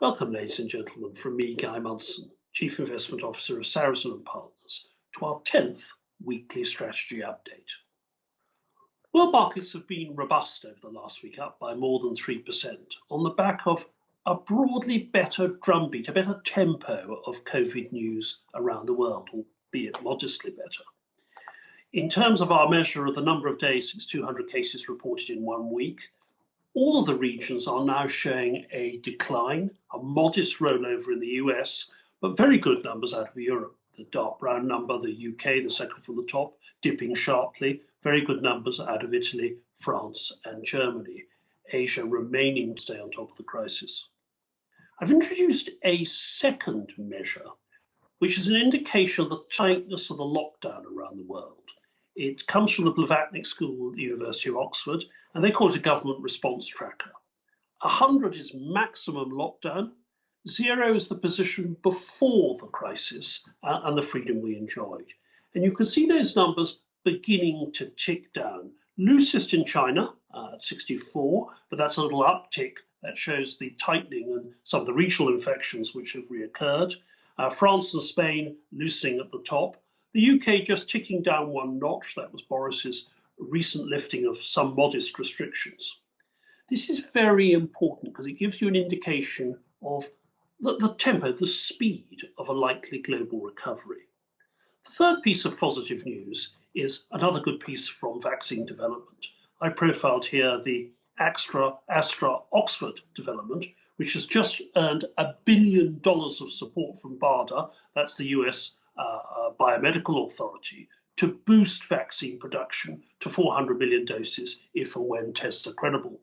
Welcome, ladies and gentlemen, from me, Guy Monson, Chief Investment Officer of Saracen & Partners, to our 10th weekly strategy update. World markets have been robust over the last week, up by more than 3%, on the back of a broadly better drumbeat, a better tempo of COVID news around the world, albeit modestly better. In terms of our measure of the number of days since 200 cases reported in 1 week, all of the regions are now showing a decline, a modest rollover in the US, but very good numbers out of Europe. The dark brown number, the UK, the second from the top, dipping sharply. Very good numbers out of Italy, France, and Germany. Asia remaining to stay on top of the crisis. I've introduced a second measure, which is an indication of the tightness of the lockdown around the world. It comes from the Blavatnik School at the University of Oxford, and they call it a government response tracker. 100 is maximum lockdown, 0 is the position before the crisis and the freedom we enjoyed. And you can see those numbers beginning to tick down. Loosest in China at 64, but that's a little uptick. That shows the tightening and some of the regional infections which have reoccurred. France and Spain loosening at the top. The UK just ticking down 1 notch. That was Boris's recent lifting of some modest restrictions. This is very important because it gives you an indication of the tempo, the speed of a likely global recovery. The third piece of positive news is another good piece from vaccine development. I profiled here the Astra Oxford development, which has just earned $1 billion of support from BARDA, that's the US biomedical authority, to boost vaccine production to 400 million doses if and when tests are credible.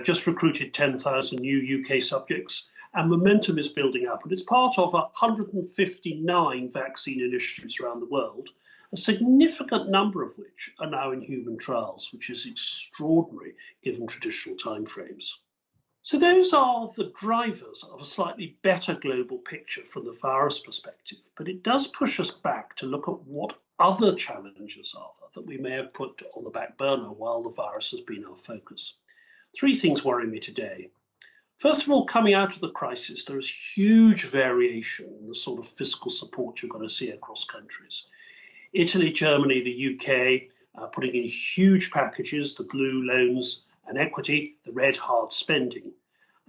Just recruited 10,000 new UK subjects, and momentum is building up. And it's part of 159 vaccine initiatives around the world, a significant number of which are now in human trials, which is extraordinary given traditional timeframes. So those are the drivers of a slightly better global picture from the virus perspective, but it does push us back to look at what other challenges are there that we may have put on the back burner while the virus has been our focus. 3 things worry me today. First of all, coming out of the crisis, there is huge variation in the sort of fiscal support you're going to see across countries. Italy, Germany, the UK putting in huge packages, the blue loans and equity, the red hard spending.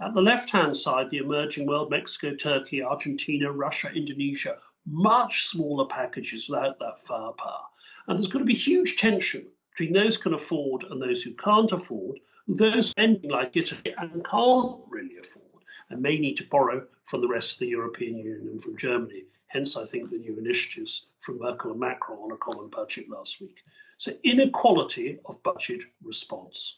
At the left-hand side, the emerging world, Mexico, Turkey, Argentina, Russia, Indonesia, much smaller packages without that firepower. And there's going to be huge tension between those who can afford and those who can't afford, those spending like Italy and can't really afford and may need to borrow from the rest of the European Union and from Germany. Hence, I think the new initiatives from Merkel and Macron on a common budget last week. So inequality of budget response.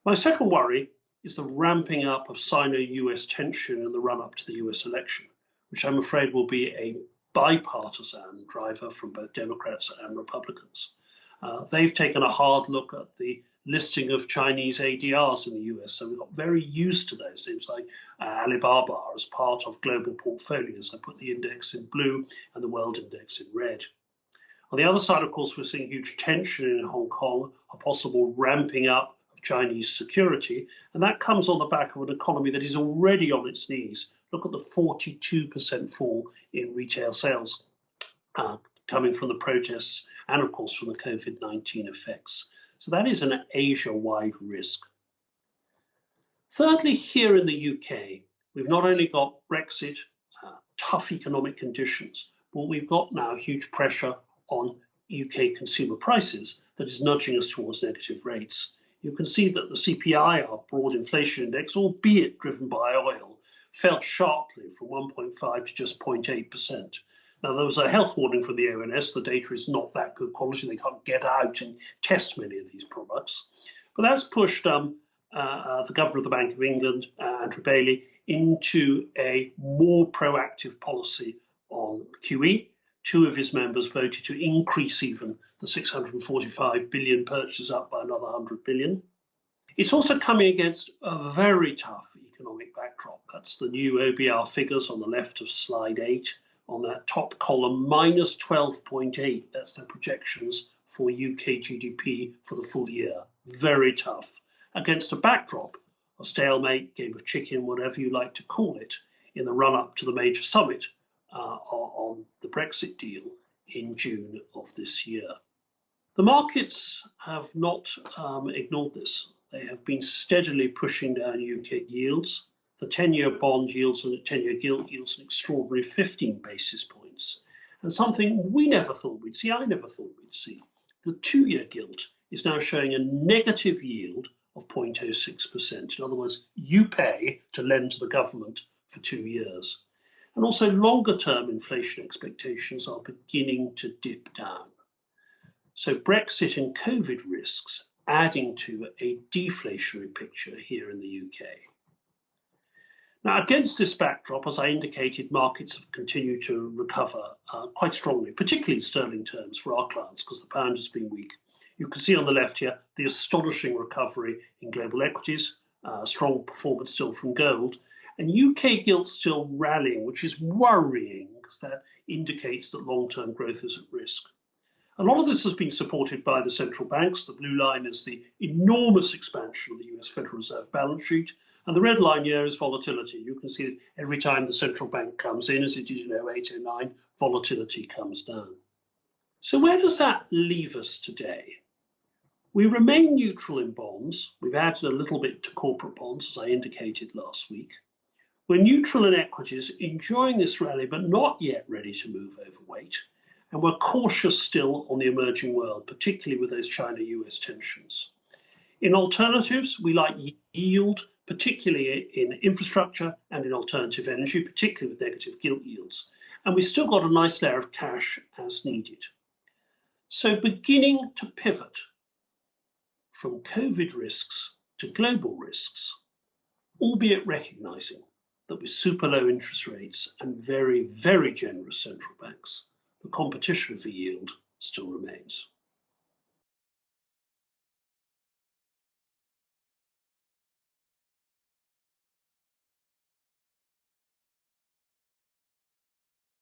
My second worry is the ramping up of Sino-US tension in the run-up to the US election, which I'm afraid will be a bipartisan driver from both Democrats and Republicans. They've taken a hard look at the listing of Chinese ADRs in the US, so we got very used to those names like Alibaba as part of global portfolios. I put the index in blue and the world index in red. On the other side, of course, we're seeing huge tension in Hong Kong, a possible ramping up Chinese security, and that comes on the back of an economy that is already on its knees. Look at the 42% fall in retail sales coming from the protests and, of course, from the COVID-19 effects. So that is an Asia-wide risk. Thirdly, here in the UK, we've not only got Brexit, tough economic conditions, but we've got now huge pressure on UK consumer prices that is nudging us towards negative rates. You can see that the CPI, our broad inflation index, albeit driven by oil, fell sharply from 1.5 to just 0.8%. Now, there was a health warning from the ONS. The data is not that good quality. They can't get out and test many of these products. But that's pushed the Governor of the Bank of England, Andrew Bailey, into a more proactive policy on QE. 2 of his members voted to increase even the 645 billion purchases up by another 100 billion. It's also coming against a very tough economic backdrop. That's the new OBR figures on the left of slide 8. On that top column, minus 12.8. That's the projections for UK GDP for the full year. Very tough, against a backdrop a stalemate, game of chicken, whatever you like to call it, in the run-up to the major summit on the Brexit deal in June of this year. The markets have not ignored this. They have been steadily pushing down UK yields. The 10-year bond yields and 10-year gilt yields an extraordinary 15 basis points. And something we never thought we'd see, I never thought we'd see. The 2-year gilt is now showing a negative yield of 0.06%. In other words, you pay to lend to the government for 2 years. And also longer-term inflation expectations are beginning to dip down. So Brexit and COVID risks adding to a deflationary picture here in the UK. Now, against this backdrop, as I indicated, markets have continued to recover quite strongly, particularly in sterling terms for our clients, because the pound has been weak. You can see on the left here the astonishing recovery in global equities, strong performance still from gold, and UK gilt still rallying, which is worrying because that indicates that long-term growth is at risk. A lot of this has been supported by the central banks. The blue line is the enormous expansion of the US Federal Reserve balance sheet, and the red line here is volatility. You can see that every time the central bank comes in, as it did in 08, 09, volatility comes down. So where does that leave us today? We remain neutral in bonds. We've added a little bit to corporate bonds, as I indicated last week. We're neutral in equities, enjoying this rally, but not yet ready to move overweight. And we're cautious still on the emerging world, particularly with those China-US tensions. In alternatives, we like yield, particularly in infrastructure and in alternative energy, particularly with negative gilt yields. And we've still got a nice layer of cash as needed. So beginning to pivot from COVID risks to global risks, albeit recognizing that with super low interest rates and very, very generous central banks, the competition for yield still remains.